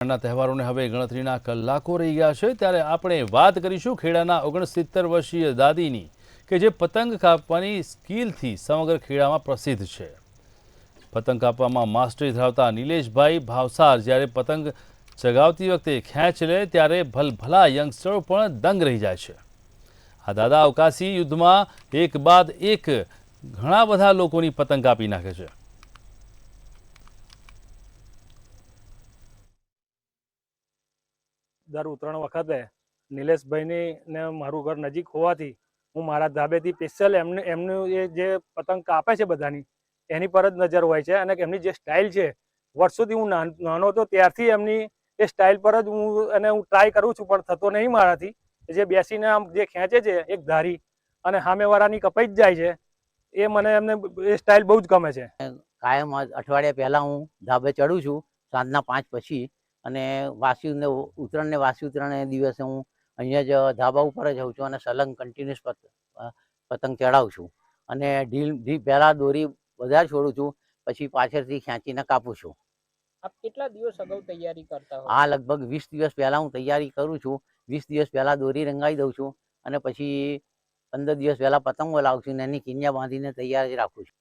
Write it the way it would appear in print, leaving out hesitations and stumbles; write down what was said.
ના તહેવારોને હવે ગણતરીના કલાકો રહી ગયા છે ત્યારે આપણે વાત કરીશું ખેડાના 69 વર્ષીય દાદીની કે જે પતંગ કાપવાની સ્કિલથી સમગ્ર ખેડામાં પ્રસિદ્ધ છે। પતંગ કાપવામાં માસ્ટરી ધરાવતા નિલેશભાઈ ભાવસાર જ્યારે પતંગ ચગાવતી વખતે ખેંચ લે ત્યારે ભલભલા યંગસ્ટરો પણ દંગ રહી જાય છે। આ દાદા અવકાશી યુદ્ધમાં એક બાદ એક ઘણા બધા લોકોની પતંગ કાપી નાખે છે। દર ઉત્તરાયણ વખતે નિલેશભાઈની ને મારું ઘર નજીક હોવાથી હું મારા ધાબેથી સ્પેશિયલ એમનું એ જે પતંગ કાપે છે બધાની એની પર જ નજર હોય છે અને એમની જે સ્ટાઇલ છે વર્ષોથી હું નાનો હતો ત્યારથી એમની એ સ્ટાઇલ પર જ હું ટ્રાય કરું છું પણ થતો નહીં મારાથી। જે બેસીને આમ જે ખેંચે છે એક ધારી અને સામેવાળાની કપાઈ જ જાય છે એ મને એમને એ સ્ટાઇલ બહુ જ ગમે છે। કાયમ અઠવાડિયા પહેલા હું ધાબે ચડું છું સાંજના 5 પછી અને વાસી ઉત્તરાયણ ને વાસી ઉત્તરાયણ દિવસે હું અહીંયા જ ધાબા ઉપર જ હોઉં છું અને સલંગ કન્ટિન્યુઅસ પતંગ ચડાવું છું અને ઢીલ પહેલા દોરી વધારે છોડું છું પછી પાછળથી ખેંચીને કાપું છું। આપ કેટલા દિવસ અગાઉ તૈયારી કરતા હો? આ લગભગ 20 દિવસ પહેલા હું તૈયારી કરું છું। 20 દિવસ પહેલા દોરી રંગાઈ દઉં છું અને પછી 15 દિવસ પહેલા પતંગો લાવું છું અને એની કિન્યા બાંધીને તૈયાર જ રાખું છું।